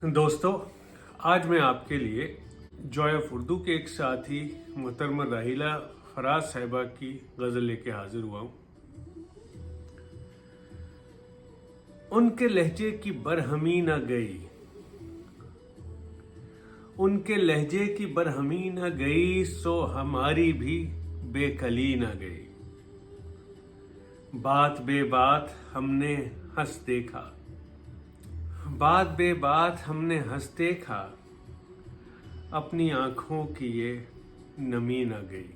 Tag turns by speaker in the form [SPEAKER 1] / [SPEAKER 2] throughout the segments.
[SPEAKER 1] दोस्तों, आज मैं आपके लिए जॉय ऑफ उर्दू के एक साथी मोहतरमा राहिला फराज साहिबा की गज़ल लेके हाजिर हुआ हूँ। उनके लहजे की बरहमी न गई, उनके लहजे की बरहमी न गई, सो हमारी भी बेकली न गई। बात बे बात हमने हंस देखा, बात बे बात हमने हंस देखा, अपनी आंखों की ये नमी न गई।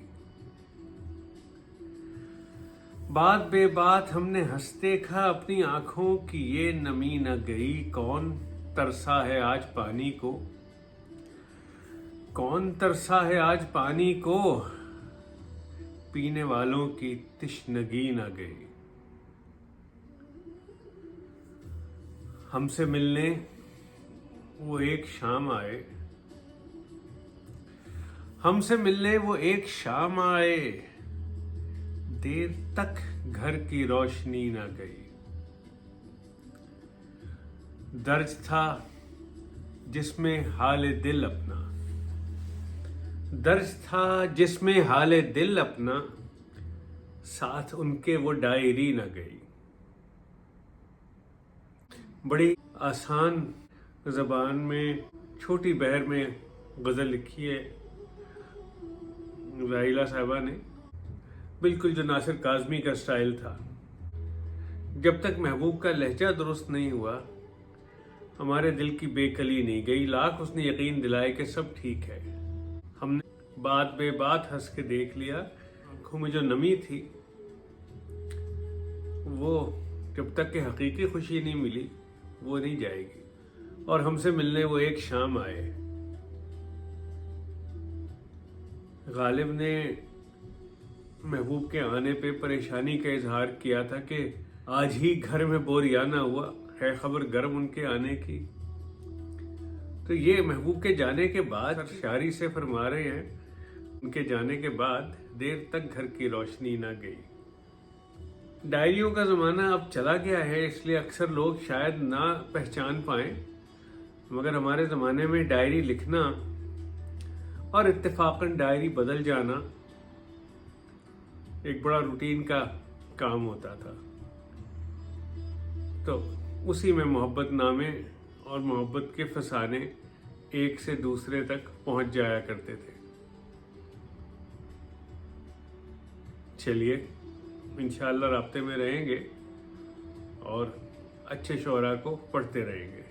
[SPEAKER 1] बात बे बात हमने हंस देखा, अपनी आंखों की ये नमी न गई। कौन तरसा है आज पानी को, कौन तरसा है आज पानी को, पीने वालों की तिश्नगी न गई। हमसे मिलने वो एक शाम आए, हमसे मिलने वो एक शाम आए, देर तक घर की रोशनी न गई। दर्द था जिसमें हाल दिल अपना, दर्द था जिसमें हाल दिल अपना, साथ उनके वो डायरी न गई। बड़ी आसान ज़बान में छोटी बहर में गज़ल लिखी है राहिला साहिबा ने, बिल्कुल जो नासिर काज़मी का स्टाइल था। जब तक महबूब का लहजा दुरुस्त नहीं हुआ, हमारे दिल की बेकली नहीं गई। लाख उसने यकीन दिलाए कि सब ठीक है। हमने बात बे बात हंस के देख लिया। आंखों में जो नमी थी वो जब तक कि हकीकी खुशी नहीं मिली वो नहीं जाएगी। और हमसे मिलने वो एक शाम आए। गालिब ने महबूब के आने पे परेशानी का इजहार किया था कि आज ही घर में बोरियाना हुआ है खबर गर्म उनके आने की। तो ये महबूब के जाने के बाद शायरी से फरमा रहे हैं, उनके जाने के बाद देर तक घर की रोशनी ना गई। डायरियों का ज़माना अब चला गया है, इसलिए अक्सर लोग शायद ना पहचान पाएं, मगर हमारे ज़माने में डायरी लिखना और इत्तेफाकन डायरी बदल जाना एक बड़ा रूटीन का काम होता था। तो उसी में मोहब्बत नामे और मोहब्बत के फसाने एक से दूसरे तक पहुंच जाया करते थे। चलिए, इंशाअल्लाह राब्ते में रहेंगे और अच्छे शोरा को पढ़ते रहेंगे।